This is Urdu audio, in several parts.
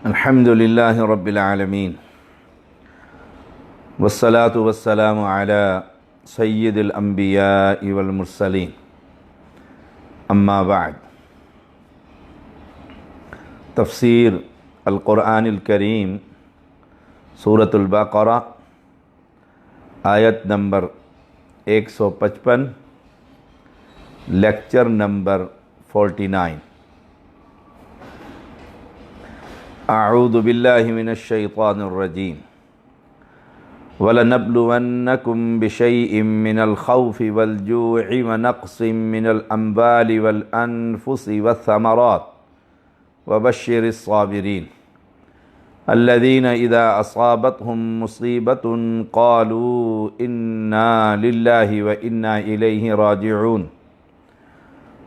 الحمد للہ رب العالمین والصلاة والسلام علی سید الانبیاء والمرسلین اما بعد۔ تفسیر القرآن الکریم سورۃ البقرہ آیت نمبر 155، لیکچر نمبر 49۔ اعوذ باللہ من الشیطان الرجیم۔ وَلَنَبْلُوَنَّكُمْ بِشَيْءٍ مِّنَ الْخَوْفِ وَالْجُوعِ وَنَقْصٍ مِّنَ الْأَمْوَالِ وَالْأَنفُسِ وَالثَّمَرَاتِ وَبَشِّرِ الصَّابِرِينَ الَّذِينَ إِذَا أَصَابَتْهُم مُّصِيبَةٌ قَالُوا إِنَّا لِلَّهِ وَإِنَّا إِلَيْهِ رَاجِعُونَ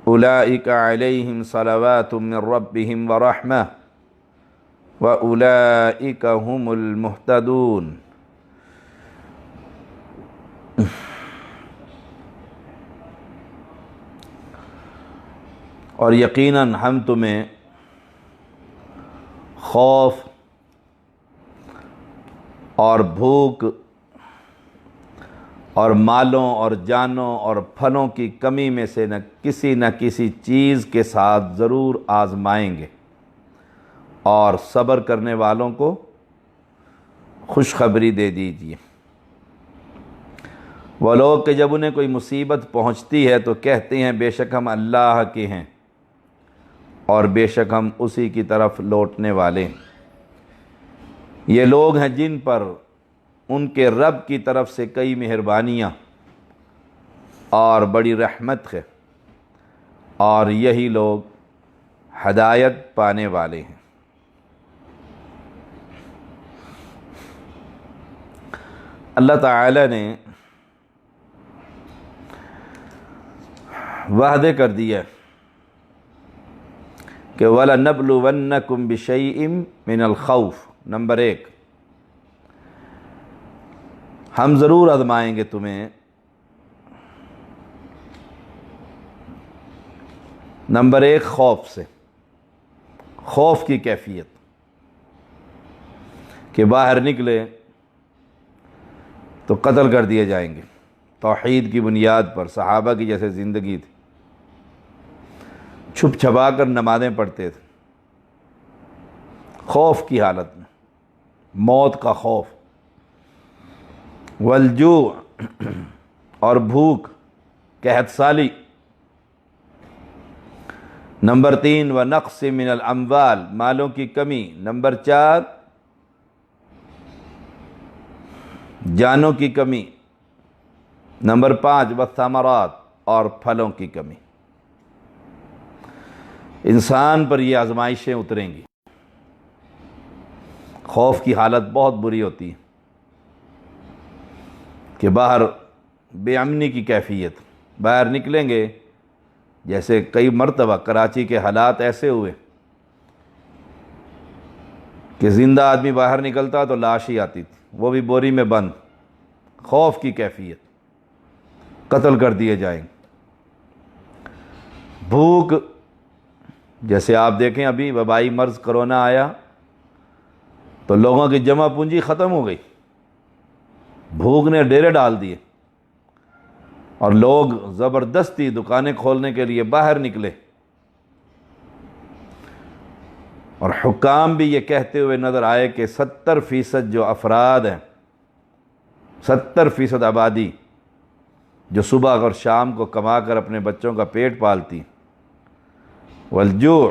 أُولَئِكَ عَلَيْهِمْ صَلَوَاتٌ مِّن رَّبِّهِمْ وَرَحْمَةٌ وَأُولَئِكَ هُمُ الْمُهْتَدُونَ۔ اور یقیناً ہم تمہیں خوف اور بھوک اور مالوں اور جانوں اور پھلوں کی کمی میں سے نہ کسی چیز کے ساتھ ضرور آزمائیں گے، اور صبر کرنے والوں کو خوشخبری دے دیجیے۔ وہ لوگ کہ جب انہیں کوئی مصیبت پہنچتی ہے تو کہتے ہیں بے شک ہم اللہ کے ہیں اور بے شک ہم اسی کی طرف لوٹنے والے ہیں۔ یہ لوگ ہیں جن پر ان کے رب کی طرف سے کئی مہربانیاں اور بڑی رحمت ہے، اور یہی لوگ ہدایت پانے والے ہیں۔ اللہ تعالی نے وعدے کر دیا کہ وَلَنَبْلُوَنَّكُمْ بِشَيْءٍ مِّنَ الْخَوْفِ، نمبر 1، ہم ضرور آزمائیں گے تمہیں۔ نمبر 1، خوف سے، خوف کی کیفیت کہ باہر نکلے تو قتل کر دیے جائیں گے۔ توحید کی بنیاد پر صحابہ کی جیسے زندگی تھی، چھپ چھپا کر نمازیں پڑھتے تھے، خوف کی حالت میں، موت کا خوف۔ والجوع، اور بھوک، قحط سالی۔ نمبر 3، ونقص من الاموال، مالوں کی کمی۔ نمبر 4، جانوں کی کمی۔ نمبر 5، والثمرات، اور پھلوں کی کمی۔ انسان پر یہ آزمائشیں اتریں گی۔ خوف کی حالت بہت بری ہوتی ہے کہ باہر بے امنی کی کیفیت، باہر نکلیں گے، جیسے کئی مرتبہ کراچی کے حالات ایسے ہوئے کہ زندہ آدمی باہر نکلتا تو لاش ہی آتی تھی، وہ بھی بوری میں بند۔ خوف کی کیفیت، قتل کر دیے جائیں۔ بھوک، جیسے آپ دیکھیں ابھی وبائی مرض کرونا آیا تو لوگوں کی جمع پونجی ختم ہو گئی، بھوک نے ڈیرے ڈال دیے، اور لوگ زبردستی دکانیں کھولنے کے لیے باہر نکلے، اور حکام بھی یہ کہتے ہوئے نظر آئے کہ 70% جو افراد ہیں، 70% آبادی جو صبح اور شام کو کما کر اپنے بچوں کا پیٹ پالتی، والجوع،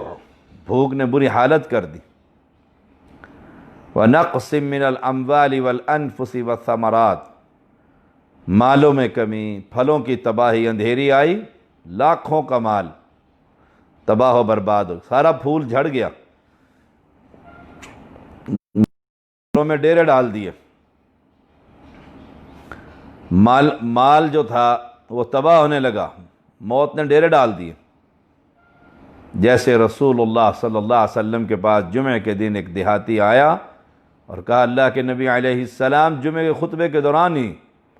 بھوک نے بری حالت کر دی، وَنَقْصٍ مِّنَ الْأَمْوَالِ وَالْأَنفُسِ وَالثَّمَرَاتِ، مالوں میں کمی، پھلوں کی تباہی، اندھیری آئی، لاکھوں کا مال تباہ و برباد ہو، سارا پھول جھڑ گیا، گھروں میں ڈیرے ڈال دیے، مال جو تھا وہ تباہ ہونے لگا، موت نے ڈیرے ڈال دیے۔ جیسے رسول اللہ صلی اللہ علیہ وسلم کے پاس جمعہ کے دن ایک دیہاتی آیا اور کہا اللہ کے نبی علیہ السلام، جمعہ کے خطبے کے دوران ہی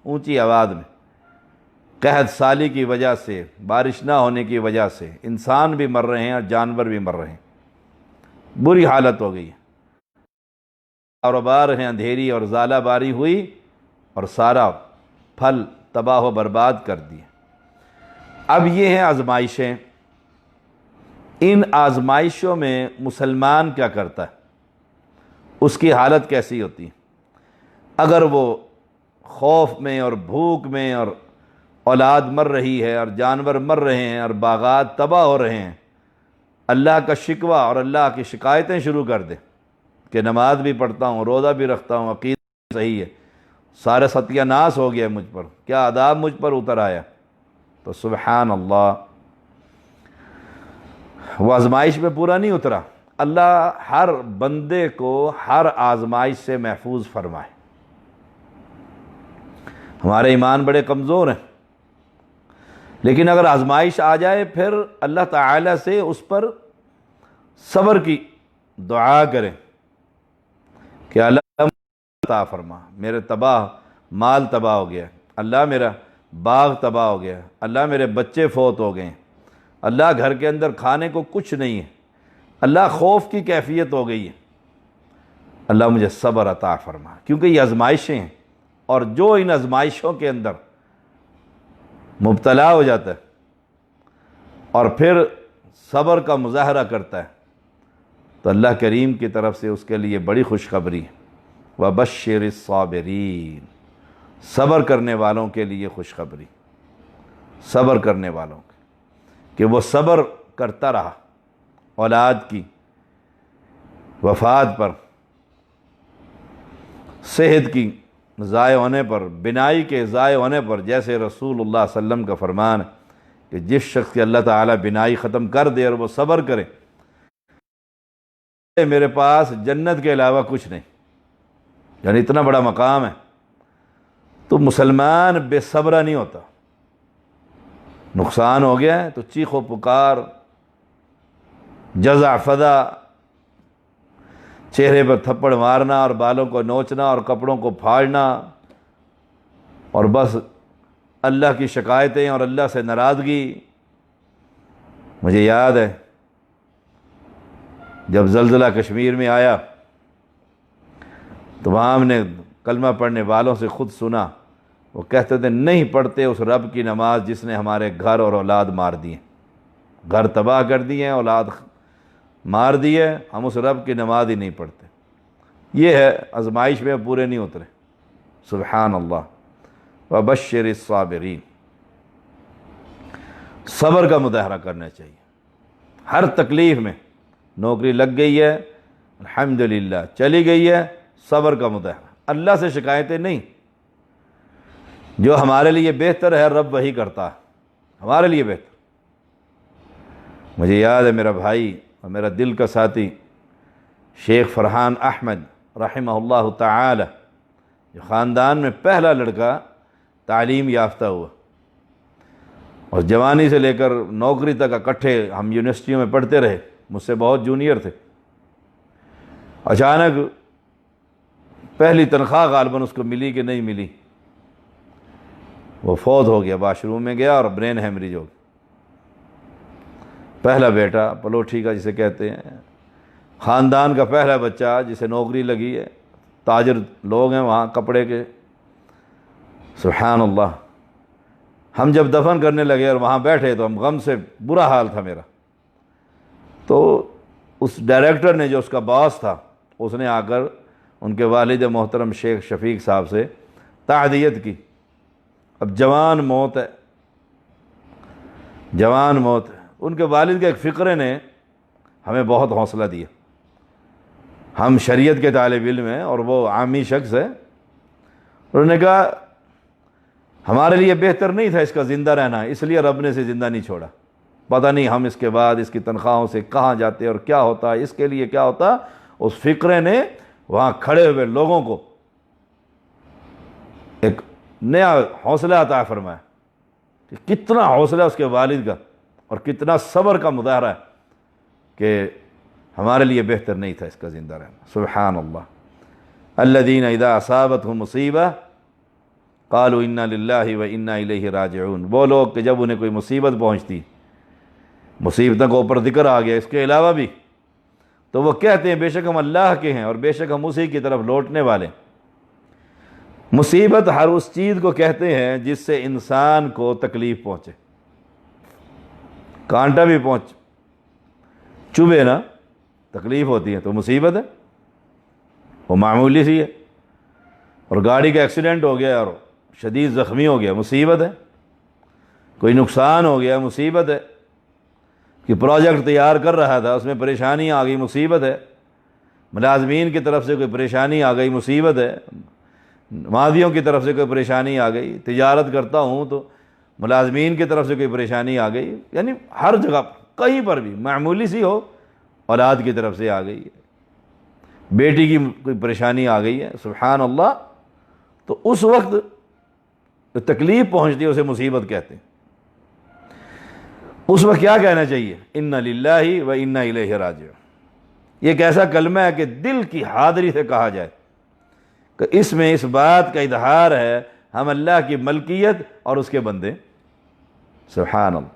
اونچی آواز میں، قحط سالی کی وجہ سے، بارش نہ ہونے کی وجہ سے انسان بھی مر رہے ہیں اور جانور بھی مر رہے ہیں، بری حالت ہو گئی ہے۔ کاروبار ہیں اندھیری اور ژالہ باری ہوئی اور سارا پھل تباہ و برباد کر دیے۔ اب یہ ہیں آزمائشیں، ان آزمائشوں میں مسلمان کیا کرتا ہے، اس کی حالت کیسی ہوتی ہے؟ اگر وہ خوف میں اور بھوک میں اور اولاد مر رہی ہے اور جانور مر رہے ہیں اور باغات تباہ ہو رہے ہیں، اللہ کا شکوہ اور اللہ کی شکایتیں شروع کر دے کہ نماز بھی پڑھتا ہوں، روزہ بھی رکھتا ہوں، عقیدہ صحیح ہے، سارا ستیہ ناس ہو گیا مجھ پر، کیا عذاب مجھ پر اتر آیا، تو سبحان اللہ، وہ آزمائش میں پورا نہیں اترا۔ اللہ ہر بندے کو ہر آزمائش سے محفوظ فرمائے۔ ہمارے ایمان بڑے کمزور ہیں، لیکن اگر آزمائش آ جائے پھر اللہ تعالیٰ سے اس پر صبر کی دعا کریں کہ اللہ عطا فرما، میرے مال تباہ ہو گیا، اللہ میرا باغ تباہ ہو گیا، اللہ میرے بچے فوت ہو گئے، اللہ گھر کے اندر کھانے کو کچھ نہیں ہے، اللہ خوف کی کیفیت ہو گئی ہے، اللہ مجھے صبر عطا فرما، کیونکہ یہ آزمائشیں ہیں، اور جو ان آزمائشوں کے اندر مبتلا ہو جاتا ہے اور پھر صبر کا مظاہرہ کرتا ہے تو اللہ کریم کی طرف سے اس کے لیے بڑی خوشخبری ہے، وَبَشِّرِ الصَّابِرِينَ، صبر کرنے والوں کے لیے خوشخبری، صبر کرنے والوں کے کہ وہ صبر کرتا رہا اولاد کی وفات پر، صحت کی ضائع ہونے پر، بینائی کے ضائع ہونے پر، جیسے رسول اللہ صلی اللہ علیہ وسلم کا فرمان ہے کہ جس شخص کی اللہ تعالیٰ بینائی ختم کر دے اور وہ صبر کرے، میرے پاس جنت کے علاوہ کچھ نہیں، یعنی اتنا بڑا مقام ہے۔ تو مسلمان بے صبرہ نہیں ہوتا، نقصان ہو گیا ہے تو چیخ و پکار، جزع فضا، چہرے پر تھپڑ مارنا اور بالوں کو نوچنا اور کپڑوں کو پھاڑنا اور بس اللہ کی شکایتیں اور اللہ سے ناراضگی۔ مجھے یاد ہے جب زلزلہ کشمیر میں آیا تو وہاں ہم نے کلمہ پڑھنے والوں سے خود سنا، وہ کہتے تھے نہیں پڑھتے اس رب کی نماز جس نے ہمارے گھر اور اولاد مار دیے، گھر تباہ کر دیے، اولاد مار دیے، ہم اس رب کی نماز ہی نہیں پڑھتے۔ یہ ہے آزمائش میں پورے نہیں اترے، سبحان اللہ۔ وَبَشِّرِ الصَّابِرِينَ، صبر کا مظاہرہ کرنا چاہیے ہر تکلیف میں۔ نوکری لگ گئی ہے الحمدللہ، چلی گئی ہے، صبر کا مظاہرہ، اللہ سے شکایتیں نہیں، جو ہمارے لیے بہتر ہے رب وہی کرتا ہے، ہمارے لیے بہتر۔ مجھے یاد ہے میرا بھائی اور میرا دل کا ساتھی شیخ فرحان احمد رحمہ اللہ تعالی، جو خاندان میں پہلا لڑکا تعلیم یافتہ ہوا اور جوانی سے لے کر نوکری تک اکٹھے ہم یونیورسٹیوں میں پڑھتے رہے، مجھ سے بہت جونیئر تھے۔ اچانک پہلی تنخواہ غالباً اس کو ملی کہ نہیں ملی، وہ فوت ہو گیا، واش روم میں گیا اور برین ہیمریج ہو گیا۔ پہلا بیٹا پلوٹھی کا جسے کہتے ہیں، خاندان کا پہلا بچہ جسے نوکری لگی ہے، تاجر لوگ ہیں وہاں کپڑے کے، سبحان اللہ۔ ہم جب دفن کرنے لگے اور وہاں بیٹھے تو ہم غم سے برا حال تھا میرا، تو اس ڈائریکٹر نے جو اس کا باس تھا اس نے آ کر ان کے والد محترم شیخ شفیق صاحب سے تعزیت کی۔ اب جوان موت ہے، جوان موت ہے۔ ان کے والد کے ایک فقرے نے ہمیں بہت حوصلہ دیا، ہم شریعت کے طالب علم ہیں اور وہ عامی شخص ہے، انہوں نے کہا ہمارے لیے بہتر نہیں تھا اس کا زندہ رہنا، اس لیے رب نے اسے زندہ نہیں چھوڑا، پتہ نہیں ہم اس کے بعد اس کی تنخواہوں سے کہاں جاتے اور کیا ہوتا، اس کے لیے کیا ہوتا۔ اس فقرے نے وہاں کھڑے ہوئے لوگوں کو ایک نیا حوصلہ عطا فرمایا کہ کتنا حوصلہ اس کے والد کا اور کتنا صبر کا مظاہرہ ہے کہ ہمارے لیے بہتر نہیں تھا اس کا زندہ رہنا، سبحان اللہ۔ الذین اذا اصابتهم مصیبہ قالوا انا للہ وانا الیہ راجعون، وہ لوگ کہ جب انہیں کوئی مصیبت پہنچتی، مصیبتوں کو اوپر ذکر آ گیا اس کے علاوہ بھی، تو وہ کہتے ہیں بے شک ہم اللہ کے ہیں اور بے شک ہم اسی کی طرف لوٹنے والے۔ مصیبت ہر اس چیز کو کہتے ہیں جس سے انسان کو تکلیف پہنچے، کانٹا بھی چبھے نا تکلیف ہوتی ہے تو مصیبت ہے، وہ معمولی سی ہے۔ اور گاڑی کا ایکسیڈنٹ ہو گیا اور شدید زخمی ہو گیا، مصیبت ہے۔ کوئی نقصان ہو گیا، مصیبت ہے۔ کہ پروجیکٹ تیار کر رہا تھا اس میں پریشانی آ گئی، مصیبت ہے۔ ملازمین کی طرف سے کوئی پریشانی آ گئی، مصیبت ہے۔ ماضیوں کی طرف سے کوئی پریشانی آ گئی، تجارت کرتا ہوں تو ملازمین کی طرف سے کوئی پریشانی آ گئی، یعنی ہر جگہ کہیں پر بھی معمولی سی ہو، اولاد کی طرف سے آ گئی ہے، بیٹی کی کوئی پریشانی آ گئی ہے، سبحان اللہ، تو اس وقت جو تکلیف پہنچتی ہے اسے مصیبت کہتے ہیں۔ اس وقت کیا کہنا چاہیے؟ انا للہ و انا الیہ راجعون۔ یہ ایک ایسا کلمہ ہے کہ دل کی حاضری سے کہا جائے کہ اس میں اس بات کا اظہار ہے ہم اللہ کی ملکیت اور اس کے بندے، سبحان اللہ،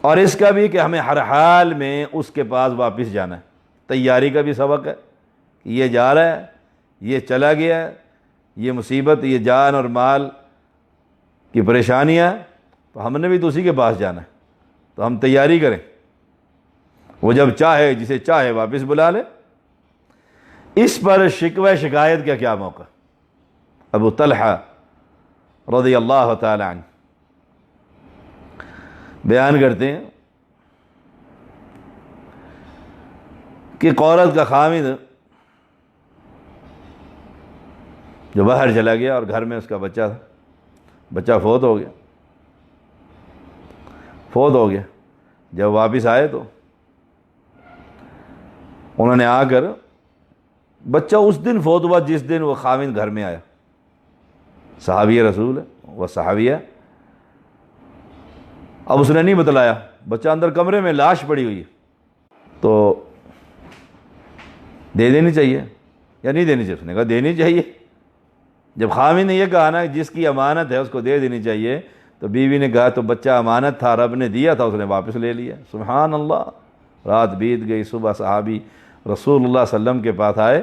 اور اس کا بھی کہ ہمیں ہر حال میں اس کے پاس واپس جانا ہے۔ تیاری کا بھی سبق ہے کہ یہ جا رہا ہے، یہ چلا گیا ہے، یہ مصیبت، یہ جان اور مال کی پریشانیاں، تو ہم نے بھی تو اسی کے پاس جانا ہے، تو ہم تیاری کریں۔ وہ جب چاہے جسے چاہے واپس بلا لے۔ اس پر شکوہ شکایت کا کیا موقع؟ ابو طلحہ رضی اللہ تعالی عنہ بیان کرتے ہیں کہ ایک عورت کا خامد جو باہر چلا گیا اور گھر میں اس کا بچہ تھا، بچہ فوت ہو گیا۔ جب واپس آئے تو انہوں نے آ کر، بچہ اس دن فوت ہوا جس دن وہ خامد گھر میں آیا، صحابی رسول ہے، وہ صحابیہ، اب اس نے نہیں بتلایا، بچہ اندر کمرے میں لاش پڑی ہوئی ہے، تو دے دینی چاہیے یا نہیں دینی چاہیے؟ اس نے کہا دینی چاہیے۔ جب خامد نے یہ کہا نا جس کی امانت ہے اس کو دے دینی چاہیے، تو بیوی نے کہا تو بچہ امانت تھا، رب نے دیا تھا، اس نے واپس لے لیا۔ سبحان اللہ۔ رات بیت گئی، صبح صحابی رسول اللہ صلی اللہ علیہ وسلم کے پاس آئے،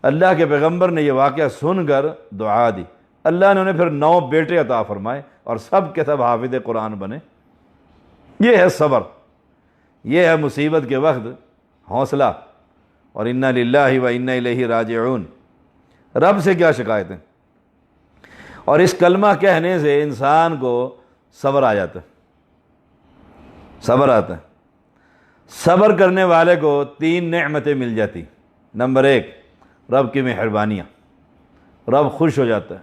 اللہ کے پیغمبر نے یہ واقعہ سن کر دعا دی، اللہ نے انہیں پھر 9 بیٹے عطا فرمائے اور سب کے سب حافظ قرآن بنے۔ یہ ہے صبر، یہ ہے مصیبت کے وقت حوصلہ۔ اور انا للہ و انا الیہ راجعون، رب سے کیا شکایتیں۔ اور اس کلمہ کہنے سے انسان کو صبر آ جاتا ہے، صبر آتا ہے۔ صبر کرنے والے کو 3 نعمتیں مل جاتی۔ نمبر 1، رب کی مہربانیاں، رب خوش ہو جاتا ہے،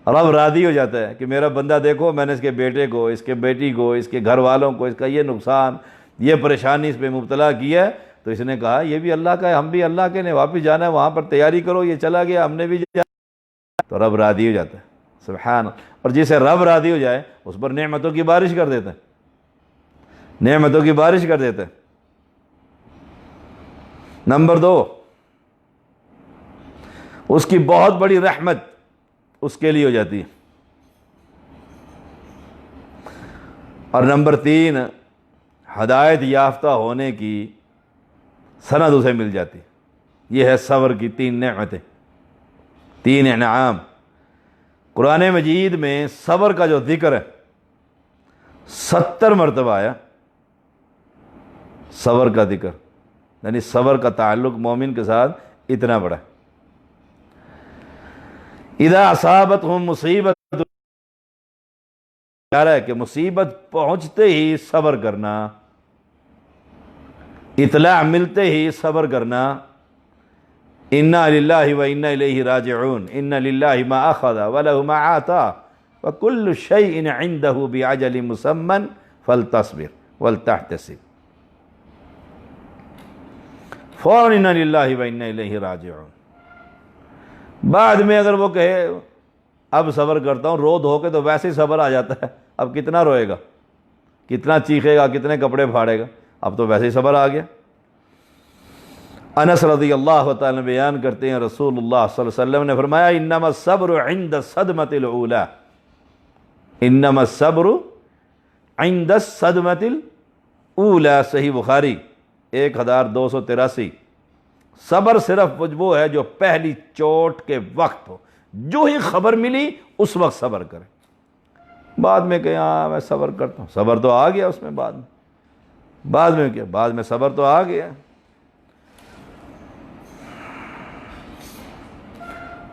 رب راضی ہو جاتا ہے کہ میرا بندہ دیکھو میں نے اس کے بیٹے کو، اس کے بیٹی کو، اس کے گھر والوں کو، اس کا یہ نقصان، یہ پریشانی اس پہ مبتلا کیا ہے، تو اس نے کہا یہ بھی اللہ کا ہے، ہم بھی اللہ کے نے، واپس جانا ہے، وہاں پر تیاری کرو، یہ چلا گیا ہم نے بھی جانا، تو رب راضی ہو جاتا ہے، سبحان۔ اور جسے رب راضی ہو جائے اس پر نعمتوں کی بارش کر دیتا ہے، نعمتوں کی بارش کر دیتا ہے۔ نمبر 2، اس کی بہت بڑی رحمت اس کے لیے ہو جاتی ہے۔ اور نمبر 3، ہدایت یافتہ ہونے کی سند اسے مل جاتی۔ یہ ہے صبر کی 3 نعمتیں، 3 انعام۔ قرآن مجید میں صبر کا جو ذکر ہے 70 مرتبہ آیا، صبر کا ذکر، یعنی صبر کا تعلق مومن کے ساتھ اتنا بڑا ہے۔ اذا اصابتہم مصیبت، کہہ رہا ہے کہ مصیبت پہنچتے ہی صبر کرنا، اطلاع ملتے ہی صبر کرنا۔ انا للہ و انا الیہ راجعون، ان للہ ما اخذ ولہ ما آتا وکل شیء عندہ بعجل مسمى فلتصبر ولتحتسب۔ فوراً انا للہ و انا الیہ راجعون۔ بعد میں اگر وہ کہے اب صبر کرتا ہوں، رو دھو کے تو ویسے ہی صبر آ جاتا ہے، اب کتنا روئے گا، کتنا چیخے گا، کتنے کپڑے پھاڑے گا، اب تو ویسے ہی صبر آ گیا۔ انس رضی اللہ تعالیٰ بیان کرتے ہیں رسول اللہ صلی اللہ علیہ وسلم نے فرمایا انما الصبر عند الصدمۃ الاولی، انما الصبر عند الصدمۃ الاولی، صحیح بخاری۔ 1283۔ صبر صرف وہ ہے جو پہلی چوٹ کے وقت ہو، جو ہی خبر ملی اس وقت صبر کرے۔ بعد میں کہ ہاں میں صبر کرتا ہوں، صبر تو آ گیا اس میں، بعد میں کیا، بعد میں صبر تو آ گیا۔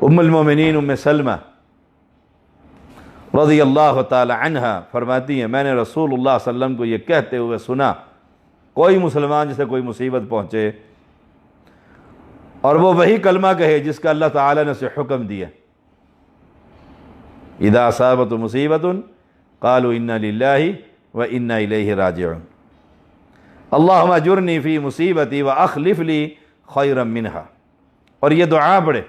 ام المومنین ام سلمہ رضی اللہ تعالی عنہا فرماتی ہیں میں نے رسول اللہ صلی اللہ علیہ وسلم کو یہ کہتے ہوئے سنا، کوئی مسلمان جسے کوئی مصیبت پہنچے اور وہ وہی کلمہ کہے جس کا اللہ تعالیٰ نے اسے حکم دیا، اذا اصابت مصیبت قالوا انا للہ و انا الیہ راجعون، اللہم اجرنی فی مصیبتی واخلف لی خیرا منہا۔ اور یہ دعا پڑھے،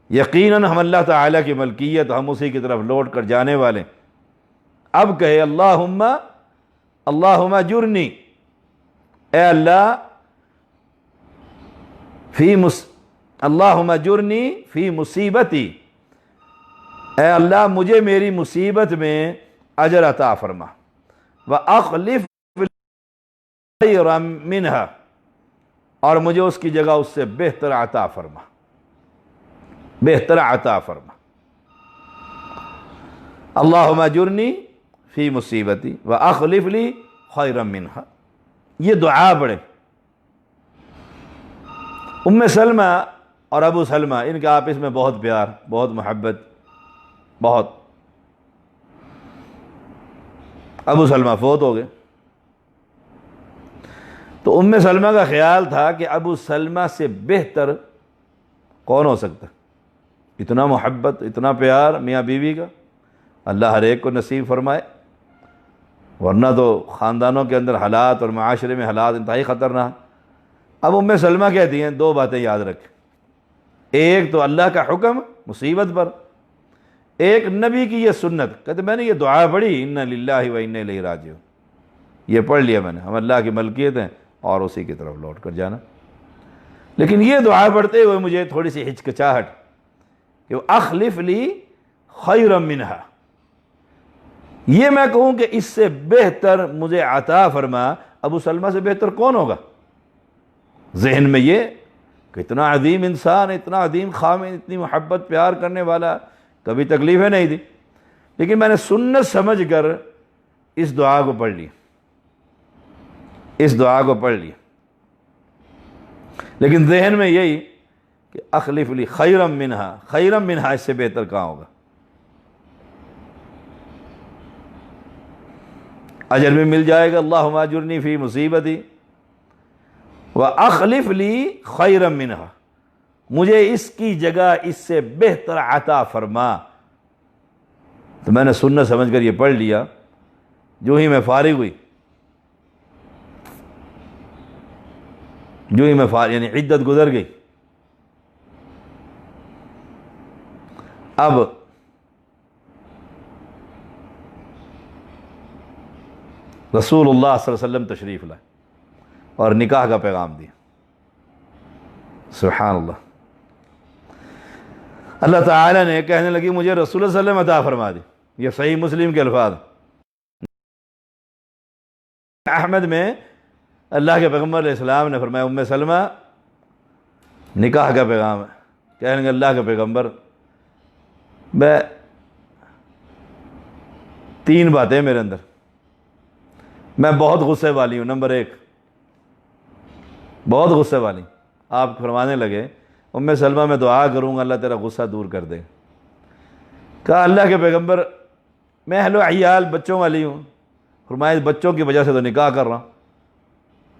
یقیناً ہم اللہ تعالیٰ کی ملکیت، ہم اسی کی طرف لوٹ کر جانے والے۔ اب کہے اللہم اجرنی، اے اللہ اللہم اجرنی فی مصیبتی، اے اللہ مجھے میری مصیبت میں اجر عطا فرما، وَأَخْلِفْ خَيْرًا مِنْهَا، اور مجھے اس کی جگہ اس سے بہتر عطا فرما، بہتر عطا فرما۔ اللہم اجرنی فی مصیبتی وَأَخْلِفْ لِي خَيْرًا مِنْهَا، یہ دعا پڑھے۔ ام سلمہ اور ابو سلمہ ان کے آپس میں بہت پیار، بہت محبت، بہت۔ ابو سلمہ فوت ہو گئے تو ام سلمہ کا خیال تھا کہ ابو سلمہ سے بہتر کون ہو سکتا، اتنا محبت، اتنا پیار میاں بیوی کا، اللہ ہر ایک کو نصیب فرمائے، ورنہ تو خاندانوں کے اندر حالات اور معاشرے میں حالات انتہائی خطرناک۔ اب ام سلمہ کہتی ہیں دو باتیں یاد رکھیں، ایک تو اللہ کا حکم مصیبت پر، ایک نبی کی یہ سنت، کہتے میں نے یہ دعا پڑھی انا للہ و انا الیہ راجعون، یہ پڑھ لیا میں نے، ہم اللہ کی ملکیت ہیں اور اسی کی طرف لوٹ کر جانا۔ لیکن یہ دعا پڑھتے ہوئے مجھے تھوڑی سی ہچکچاہٹ کہ اخلف لی خیرا منہا، یہ میں کہوں کہ اس سے بہتر مجھے عطا فرما، ابو سلمہ سے بہتر کون ہوگا؟ ذہن میں یہ کہ اتنا عظیم انسان، اتنا عظیم خامن، اتنی محبت پیار کرنے والا، کبھی تکلیفیں نہیں دی، لیکن میں نے سنت سمجھ کر اس دعا کو پڑھ لی، اس دعا کو پڑھ لی، لیکن ذہن میں یہی کہ اخلف لی خیرا منہا، خیرا منہا اس سے بہتر کہاں ہوگا؟ اجر بھی مل جائے گا، اللہم اجرنی فی مصیبتی وَأَخْلِفْ لِي خَيْرًا مِنْهَا، مجھے اس کی جگہ اس سے بہتر عطا فرما۔ تو میں نے سنت سمجھ کر یہ پڑھ لیا، جو ہی میں فارغ ہوئی، جو ہی میں فارغ، یعنی عدت گزر گئی، اب رسول اللہ صلی اللہ علیہ وسلم تشریف لائے اور نکاح کا پیغام دیا۔ سبحان اللہ، اللہ تعالیٰ نے کہنے لگی مجھے رسول اللہ صلی اللہ علیہ وسلم عطا فرما دی، یہ صحیح مسلم کے الفاظ۔ احمد میں اللہ کے پیغمبر علیہ السلام نے فرمایا ام سلمہ نکاح کا پیغام ہے، کہنے لگے اللہ کے پیغمبر میں تین باتیں میرے اندر، میں بہت غصے والی ہوں، نمبر ایک بہت غصے والی۔ آپ فرمانے لگے ام سلمہ میں دعا کروں گا اللہ تیرا غصہ دور کر دے۔ کہا اللہ کے پیغمبر میں اہل و عیال بچوں والی ہوں، فرمایا اس بچوں کی وجہ سے تو نکاح کر رہا ہوں،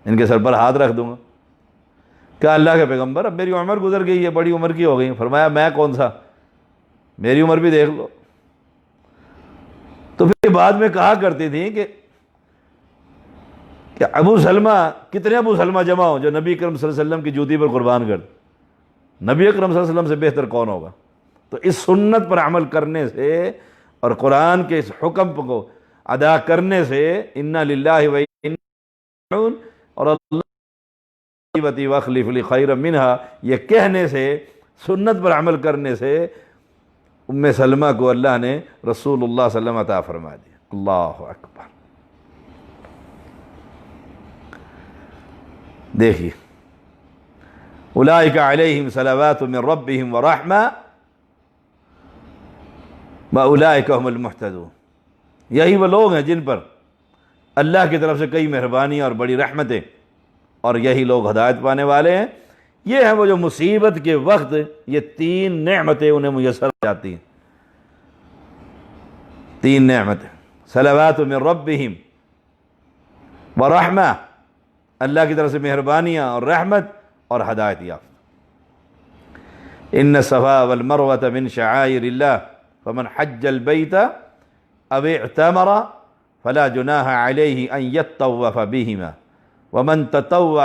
ان کے سر پر ہاتھ رکھ دوں گا۔ کہا اللہ کے پیغمبر اب میری عمر گزر گئی ہے، بڑی عمر کی ہو گئی۔ فرمایا میں کون سا، میری عمر بھی دیکھ لو۔ تو پھر بعد میں کہا کرتی تھی کہ ابو سلمہ، کتنے ابو سلمہ جمع ہوں جو نبی اکرم صلی اللہ علیہ وسلم کی جوتی پر قربان کر، نبی اکرم صلی اللہ علیہ وسلم سے بہتر کون ہوگا؟ تو اس سنت پر عمل کرنے سے اور قرآن کے اس حکم کو ادا کرنے سے انا للہ و انا الیہ راجعون اور اللہ واخلف لی خیرا منہا یہ کہنے سے، سنت پر عمل کرنے سے ام سلمہ کو اللہ نے رسول اللہ صلی اللہ علیہ وسلم عطا فرما دیا۔ اللہ اکبر۔ دیکھیے اولئک علیہم صلوات من ربہم ورحمہ واولئک هم المہتدون، یہی وہ لوگ ہیں جن پر اللہ کی طرف سے کئی مہربانیاں اور بڑی رحمتیں، اور یہی لوگ ہدایت پانے والے ہیں۔ یہ ہیں وہ جو مصیبت کے وقت یہ تین نعمتیں انہیں میسر ہو جاتی ہیں، تین نعمتیں، صلوات من ربہم ورحمہ، اللہ کی طرف سے مہربانیاں اور رحمت اور ہدایت یافتہ۔ ان الصفا والمروۃ من شعائر اللہ فمن حج البیت او اعتمر فلا جناح علیہ ان یطوف بہما ومن تطوع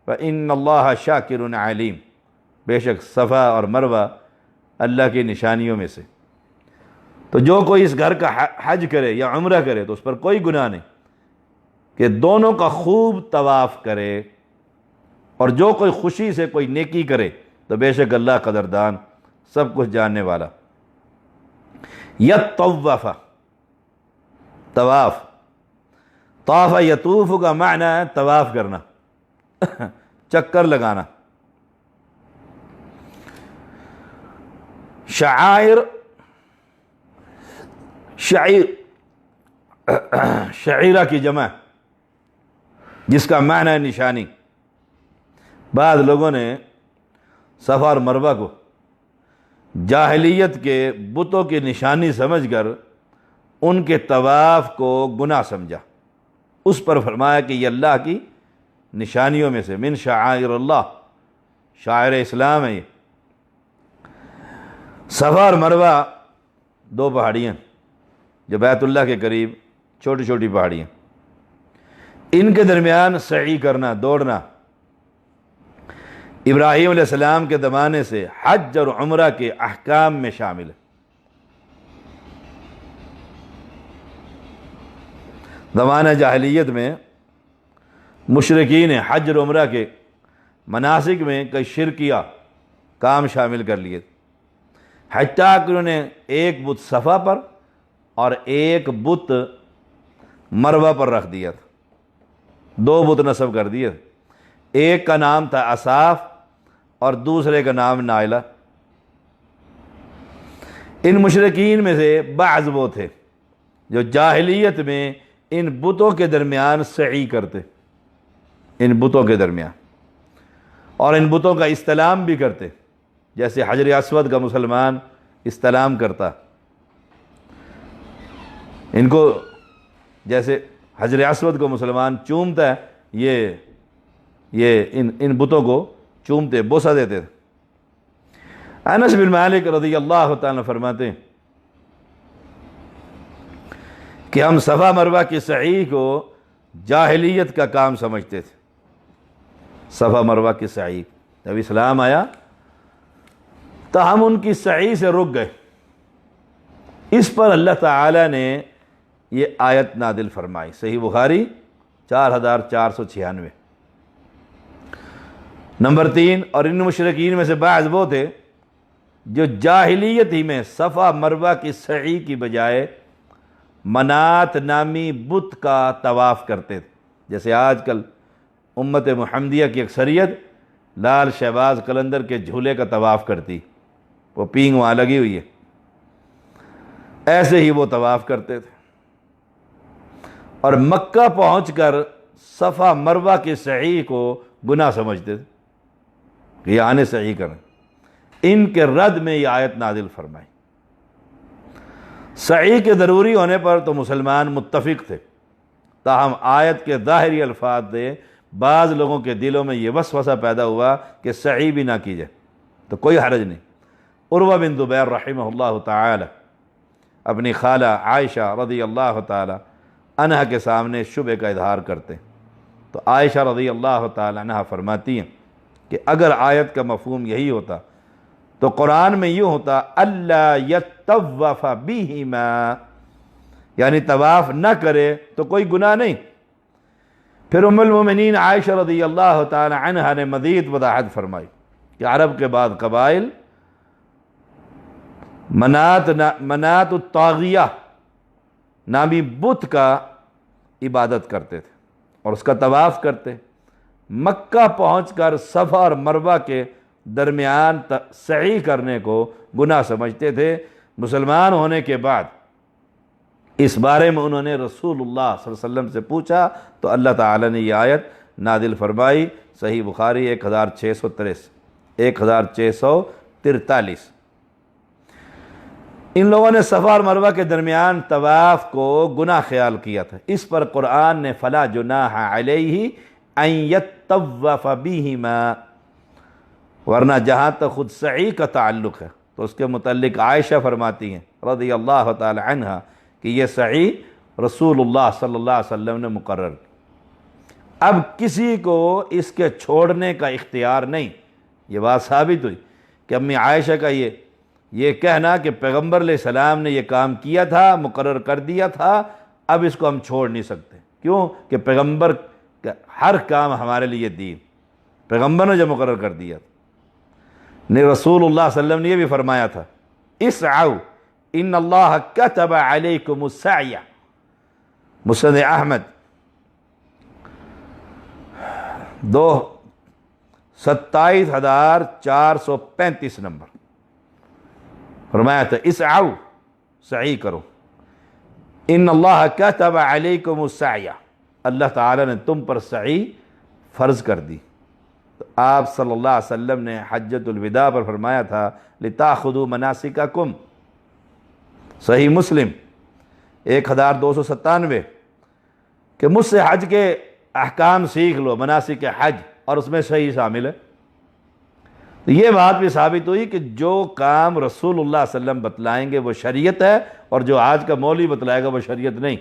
فإن اللہ شاکر علیم، بے شک صفا اور مروہ اللہ کی نشانیوں میں سے، تو جو کوئی اس گھر کا حج کرے یا عمرہ کرے تو اس پر کوئی گناہ نہیں کہ دونوں کا خوب طواف کرے، اور جو کوئی خوشی سے کوئی نیکی کرے تو بے شک اللہ قدردان سب کچھ جاننے والا۔ یطوف، طواف، طاف یطوف کا معنی ہے طواف کرنا، چکر لگانا۔ شعائر، شعیرہ کی جمع جس کا معنی ہے نشانی۔ بعض لوگوں نے صفا اور مروہ کو جاہلیت کے بتوں کی نشانی سمجھ کر ان کے طواف کو گناہ سمجھا، اس پر فرمایا کہ یہ اللہ کی نشانیوں میں سے، من شعائر اللہ، شاعر اسلام ہے یہ۔ صفا اور مروہ دو پہاڑیاں جو بیت اللہ کے قریب چھوٹی چھوٹی پہاڑیاں، ان کے درمیان سعی کرنا، دوڑنا ابراہیم علیہ السلام کے زمانے سے حج اور عمرہ کے احکام میں شامل ہے۔ زمانہ جاہلیت میں مشرکین نے حج اور عمرہ کے مناسک میں کئی شرکیہ کام شامل کر لیے، حتیٰ کہ انہوں نے ایک بت صفا پر اور ایک بت مروہ پر رکھ دیا تھا، دو بت نصب کر دیے، ایک کا نام تھا اصاف اور دوسرے کا نام نائلہ۔ ان مشرکین میں سے بعض وہ تھے جو جاہلیت میں ان بتوں کے درمیان سعی کرتے، ان بتوں کے درمیان، اور ان بتوں کا استلام بھی کرتے، جیسے حجر اسود کا مسلمان استلام کرتا، ان کو جیسے حجر اسود کو مسلمان چومتا ہے، یہ ان بتوں کو چومتے، بوسہ دیتے تھے۔ انس بن مالک رضی اللہ تعالیٰ فرماتے ہیں کہ ہم صفا مروہ کی سعی کو جاہلیت کا کام سمجھتے تھے، صفا مروہ کی سعی۔ جب اسلام آیا تو ہم ان کی سعی سے رک گئے، اس پر اللہ تعالیٰ نے یہ آیت نازل فرمائی، صحیح بخاری 4496۔ نمبر 3، اور ان مشرکین میں سے بعض وہ تھے جو جاہلیت ہی میں صفا مروہ کی سعی کی بجائے منات نامی بت کا طواف کرتے تھے، جیسے آج کل امت محمدیہ کی اکثریت لال شہباز قلندر کے جھولے کا طواف کرتی، وہ پینگ وہاں لگی ہوئی ہے، ایسے ہی وہ طواف کرتے تھے، اور مکہ پہنچ کر صفا مروہ کی سعی کو گناہ سمجھتے تھے کہ یہ آنے سعی کریں۔ ان کے رد میں یہ آیت نازل فرمائی۔ سعی کے ضروری ہونے پر تو مسلمان متفق تھے، تاہم آیت کے ظاہری الفاظ سے بعض لوگوں کے دلوں میں یہ وسوسہ پیدا ہوا کہ سعی بھی نہ کی جائے تو کوئی حرج نہیں۔ عروہ بن زبیر رحمہ اللہ تعالی اپنی خالہ عائشہ رضی اللہ تعالی عنہا کے سامنے شبہ کا اظہار کرتے، تو عائشہ رضی اللہ تعالی عنہا فرماتی ہیں کہ اگر آیت کا مفہوم یہی ہوتا تو قرآن میں یوں ہوتا اللہ یطوف بہما، یعنی طواف نہ کرے تو کوئی گناہ نہیں۔ پھر ام المومنین عائشہ رضی اللہ تعالی عنہا نے مزید وضاحت فرمائی کہ عرب کے بعد قبائل منات الطاغیہ نامی بت کا عبادت کرتے تھے اور اس کا طواف کرتے، مکہ پہنچ کر صفا اور مروہ کے درمیان سعی کرنے کو گناہ سمجھتے تھے۔ مسلمان ہونے کے بعد اس بارے میں انہوں نے رسول اللہ صلی اللہ علیہ وسلم سے پوچھا تو اللہ تعالیٰ نے یہ آیت نازل فرمائی۔ صحیح بخاری 1643 ان لوگوں نے صفا اور مروہ کے درمیان طواف کو گناہ خیال کیا تھا۔ اس پر قرآن نے فلا جناح علیہ ان یطوف بہما، ورنہ جہاں تک خود سعی کا تعلق ہے تو اس کے متعلق عائشہ فرماتی ہیں رضی اللہ تعالی عنہا کہ یہ سعی رسول اللہ صلی اللہ علیہ وسلم نے مقرر کی۔ اب کسی کو اس کے چھوڑنے کا اختیار نہیں۔ یہ بات ثابت ہوئی کہ امی عائشہ کا یہ کہنا کہ پیغمبر علیہ السلام نے یہ کام کیا تھا، مقرر کر دیا تھا، اب اس کو ہم چھوڑ نہیں سکتے۔ کیوں کہ پیغمبر کا ہر کام ہمارے لیے دین، پیغمبر نے جو مقرر کر دیا تھا۔ رسول اللہ صلی اللہ علیہ وسلم نے یہ بھی فرمایا تھا اسعوا ان اللہ کتب علیکم السعی، مسند احمد 227,435 نمبر فرمایا تھا اسعوا، سعی کرو، ان اللہ کتب علیکم السعی، اللہ تعالیٰ نے تم پر سعی فرض کر دی۔ تو آپ صلی اللہ علیہ وسلم نے حجۃ الوداع پر فرمایا تھا لتاخذوا مناسککم، صحیح مسلم 1297 کہ مجھ سے حج کے احکام سیکھ لو، مناسک حج، اور اس میں صحیح شامل ہے۔ تو یہ بات بھی ثابت ہوئی کہ جو کام رسول اللہ صلی اللہ علیہ وسلم بتلائیں گے وہ شریعت ہے، اور جو آج کا مولوی بتلائے گا وہ شریعت نہیں۔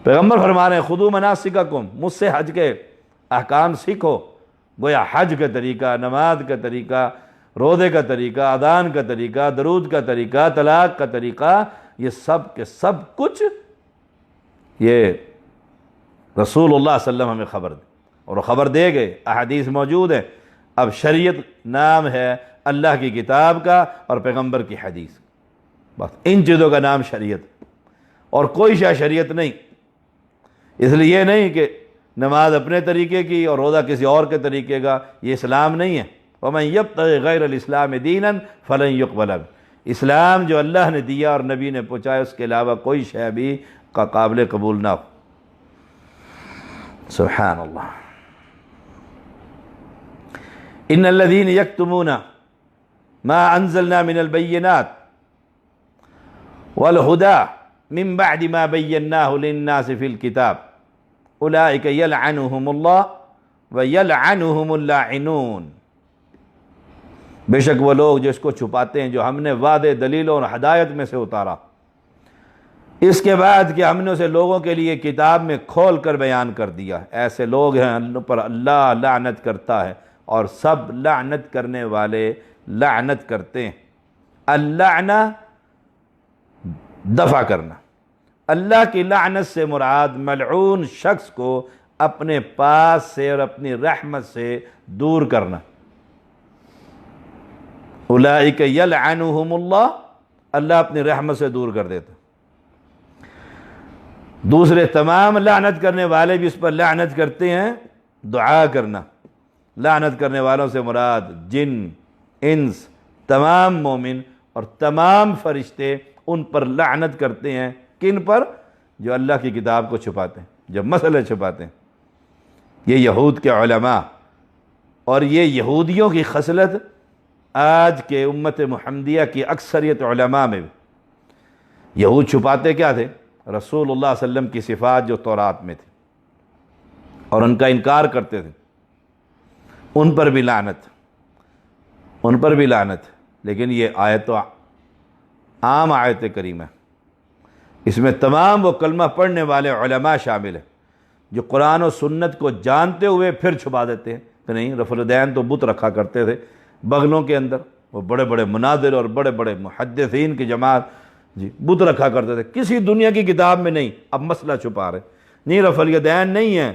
پیغمبر فرما رہے ہیں خذوا مناسککم، مجھ سے حج کے احکام سیکھو۔ گویا حج کا طریقہ، نماز کا طریقہ، روزے کا طریقہ، اذان کا طریقہ، درود کا طریقہ، طلاق کا طریقہ، یہ سب کے سب کچھ یہ رسول اللہ صلی اللہ علیہ وسلم ہمیں خبر دے، اور وہ خبر دے گئے، احادیث موجود ہے۔ اب شریعت نام ہے اللہ کی کتاب کا اور پیغمبر کی حدیث، بس ان چیزوں کا نام شریعت، اور کوئی شریعت نہیں۔ اس لیے یہ نہیں کہ نماز اپنے طریقے کی اور روزہ کسی اور کے طریقے کا، یہ اسلام نہیں ہے۔ وَمَن يَبْتَغِ غَيْرَ الْإِسْلَامِ دِينًا فَلَن يُقْبَلَ مِنْهُ، اسلام جو اللہ نے دیا اور نبی نے پہنچایا اس کے علاوہ کوئی شے بھی قابل قبول نہ ہو۔ سبحان اللہ۔ ان الذين يكتمون ما انزلنا من البينات والهدى من بعد ما بيناه للناس في الكتاب اولئك يلعنهم الله ويلعنهم اللاعنون، بے شک وہ لوگ جو اس کو چھپاتے ہیں جو ہم نے واضح دلیلوں اور ہدایت میں سے اتارا، اس کے بعد کہ ہم نے اسے لوگوں کے لیے کتاب میں کھول کر بیان کر دیا، ایسے لوگ ہیں ان پر اللہ لعنت کرتا ہے، اور سب لعنت کرنے والے لعنت کرتے ہیں۔ اللعنہ دفع کرنا، اللہ کی لعنت سے مراد ملعون شخص کو اپنے پاس سے اور اپنی رحمت سے دور کرنا۔ اولئک یلعنہم اللہ، اللہ اپنی رحمت سے دور کر دیتا۔ دوسرے تمام لعنت کرنے والے بھی اس پر لعنت کرتے ہیں، دعا کرنا۔ لعنت کرنے والوں سے مراد جن، انس، تمام مومن اور تمام فرشتے ان پر لعنت کرتے ہیں۔ کن پر؟ جو اللہ کی کتاب کو چھپاتے ہیں، جو مسئلے چھپاتے ہیں۔ یہ یہود کے علماء، اور یہ یہودیوں کی خصلت آج کے امت محمدیہ کی اکثریت علماء میں بھی۔ یہود چھپاتے کیا تھے؟ رسول اللہ صلی اللہ علیہ وسلم کی صفات جو تورات میں تھی، اور ان کا انکار کرتے تھے، ان پر بھی لعنت، ان پر بھی لعنت۔ لیکن یہ آیت تو عام آیت کریمہ، اس میں تمام وہ کلمہ پڑھنے والے علماء شامل ہیں جو قرآن و سنت کو جانتے ہوئے پھر چھپا دیتے ہیں کہ نہیں، رفع الدین تو بت رکھا کرتے تھے بغلوں کے اندر، وہ بڑے بڑے مناظر اور بڑے بڑے محدثین کی جماعت بت رکھا کرتے تھے، کسی دنیا کی کتاب میں نہیں۔ اب مسئلہ چھپا رہے، نہیں رفع الیدین نہیں ہے،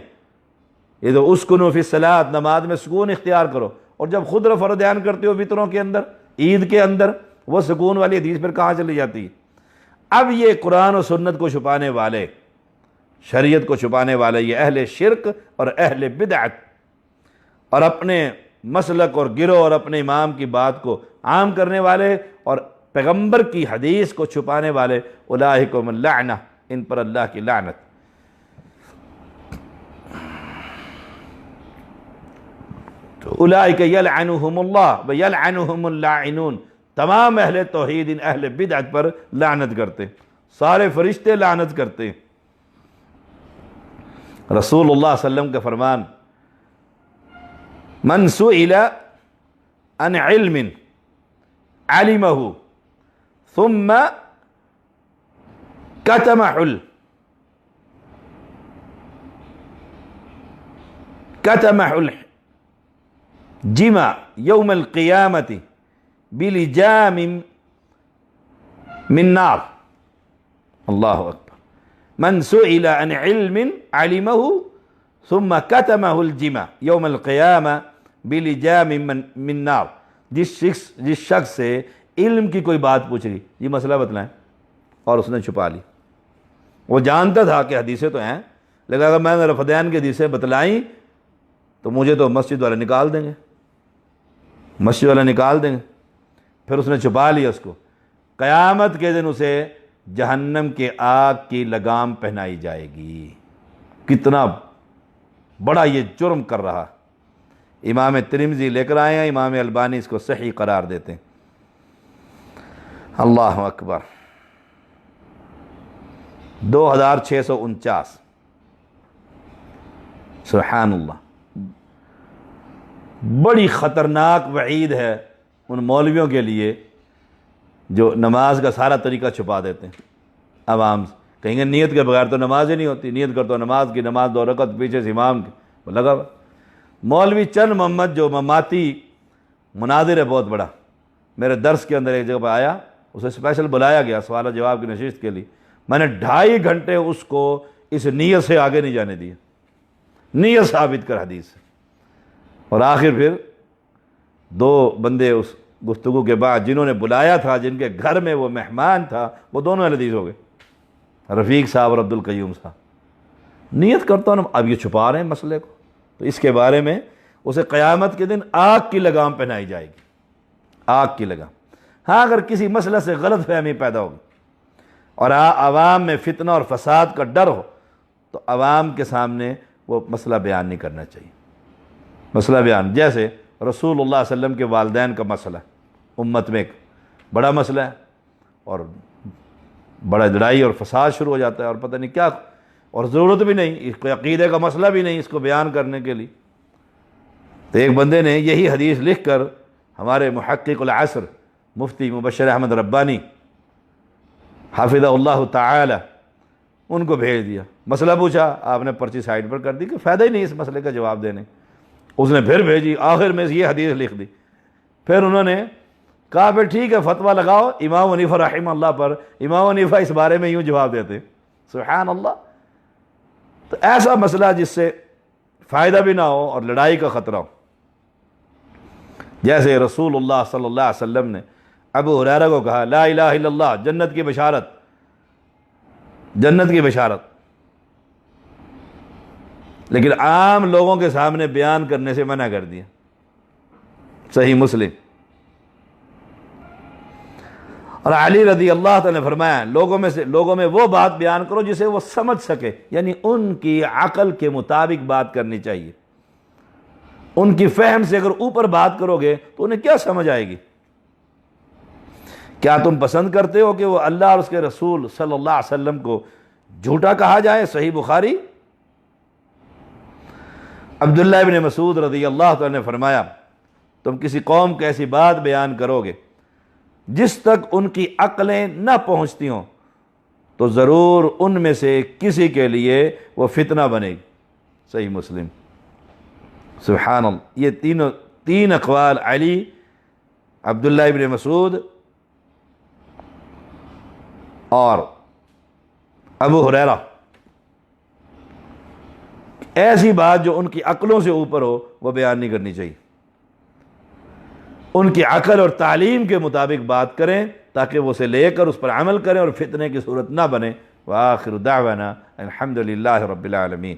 یہ تو اسکنوا فی الصلاۃ، نماز میں سکون اختیار کرو، اور جب خود رفع الیدین کرتے ہو وطروں کے اندر، عید کے اندر، وہ سکون والی حدیث پھر کہاں چلی جاتی ہے؟ اب یہ قرآن و سنت کو چھپانے والے شریعت کو چھپانے والے یہ اہل شرک اور اہل بدعت، اور اپنے مسلک اور گروہ اور اپنے امام کی بات کو عام کرنے والے اور پیغمبر کی حدیث کو چھپانے والے، اولئکم اللعنہ، ان پر اللہ کی لعنت۔ تو اولئک یلعنہم اللہ و یلعنہم اللاعنون، تمام اہل توحید ان اہل بدعت پر لعنت کرتے، سارے فرشتے لعنت کرتے۔ رسول اللہ صلی اللہ علیہ وسلم کا فرمان، من سئل عن علم علمہ ثم كتمه الجمع يوم القيامة بلجام من نار، اللہ اکبر، من سئل عن علم علمه ثم كتمه الجمع يوم القيامة بلجام من نار، جس شخص سے علم کی کوئی بات پوچھ گئی، یہ مسئلہ بتلائیں، اور اس نے چھپا لی۔ وہ جانتا تھا کہ حدیثیں تو ہیں، لیکن اگر میں نے رفدین کی حدیثیں بتلائیں تو مجھے تو مسجد والے نکال دیں گے، مسجد والے نکال دیں گے، پھر اس نے چھپا لیا اس کو۔ قیامت کے دن اسے جہنم کے آگ کی لگام پہنائی جائے گی۔ کتنا بڑا یہ جرم کر رہا۔ امام ترمذی لے کر آئے ہیں، امام البانی اس کو صحیح قرار دیتے ہیں۔ اللہ اکبر۔ 2649، سبحان اللہ۔ بڑی خطرناک وعید ہے ان مولویوں کے لیے جو نماز کا سارا طریقہ چھپا دیتے ہیں عوام سے۔ کہیں گے نیت کے بغیر تو نماز ہی نہیں ہوتی، نیت کرتا نماز کی، نماز 2 رکعت پیچھے سے امام کے لگا ہوا۔ مولوی چند محمد جو مماتی مناظر ہے بہت بڑا، میرے درس کے اندر ایک جگہ پہ آیا، اسے اسپیشل بلایا گیا سوال و جواب کی نشست کے لیے، میں نے 2.5 گھنٹے اس کو اس نیت سے آگے نہیں جانے دیا، نیت ثابت کر حدیث سے، اور آخر پھر 2 بندے اس گفتگو کے بعد جنہوں نے بلایا تھا، جن کے گھر میں وہ مہمان تھا، وہ دونوں اہل حدیث ہو گئے، رفیق صاحب اور عبد القیوم صاحب۔ نیت کرتا ہوں اب یہ چھپا رہے ہیں مسئلے کو، تو اس کے بارے میں اسے قیامت کے دن آگ کی لگام پہنائی جائے گی، آگ کی لگام۔ ہاں اگر کسی مسئلہ سے غلط فہمی پیدا ہوگی اور عوام میں فتنہ اور فساد کا ڈر ہو تو عوام کے سامنے وہ مسئلہ بیان نہیں کرنا چاہیے۔ مسئلہ بیان جیسے رسول اللہ صلی اللہ علیہ وسلم کے والدین کا مسئلہ امت میں ایک بڑا مسئلہ ہے، اور بڑا لڑائی اور فساد شروع ہو جاتا ہے، اور پتہ نہیں کیا، اور ضرورت بھی نہیں، اس کو عقیدے کا مسئلہ بھی نہیں اس کو بیان کرنے کے لیے۔ تو ایک بندے نے یہی حدیث لکھ کر ہمارے محقق العصر مفتی مبشر احمد ربانی حافظہ اللہ تعالی ان کو بھیج دیا، مسئلہ پوچھا، آپ نے پرچی سائڈ پر کر دی کہ فائدہ ہی نہیں اس مسئلے کا جواب دینے۔ اس نے پھر بھیجی، آخر میں یہ حدیث لکھ دی۔ پھر انہوں نے کہا پھر ٹھیک ہے فتویٰ لگاؤ امام حنیفہ رحمہ اللہ پر، امام حنیفہ اس بارے میں یوں جواب دیتے، سبحان اللہ۔ تو ایسا مسئلہ جس سے فائدہ بھی نہ ہو اور لڑائی کا خطرہ ہو، جیسے رسول اللہ صلی اللہ علیہ وسلم نے ابو ہریرہ کو کہا لا الہ الا اللہ، جنت کی بشارت، جنت کی بشارت، لیکن عام لوگوں کے سامنے بیان کرنے سے منع کر دیا، صحیح مسلم۔ اور علی رضی اللہ تعالیٰ نے فرمایا لوگوں میں وہ بات بیان کرو جسے وہ سمجھ سکے، یعنی ان کی عقل کے مطابق بات کرنی چاہیے۔ ان کی فہم سے اگر اوپر بات کرو گے تو انہیں کیا سمجھ آئے گی؟ کیا تم پسند کرتے ہو کہ وہ اللہ اور اس کے رسول صلی اللہ علیہ وسلم کو جھوٹا کہا جائے؟ صحیح بخاری۔ عبداللہ ابن مسعود رضی اللہ تعالیٰ نے فرمایا تم کسی قوم کو ایسی بات بیان کرو گے جس تک ان کی عقلیں نہ پہنچتی ہوں تو ضرور ان میں سے کسی کے لیے وہ فتنہ بنے گی، صحیح مسلم۔ سبحان اللہ۔ یہ تین اقوال علی، عبداللہ ابن مسعود اور ابو ہریرہ، ایسی بات جو ان کی عقلوں سے اوپر ہو وہ بیان نہیں کرنی چاہیے۔ ان کی عقل اور تعلیم کے مطابق بات کریں تاکہ وہ اسے لے کر اس پر عمل کریں اور فتنے کی صورت نہ بنے، وآخر دعوانا الحمد للہ رب العالمین۔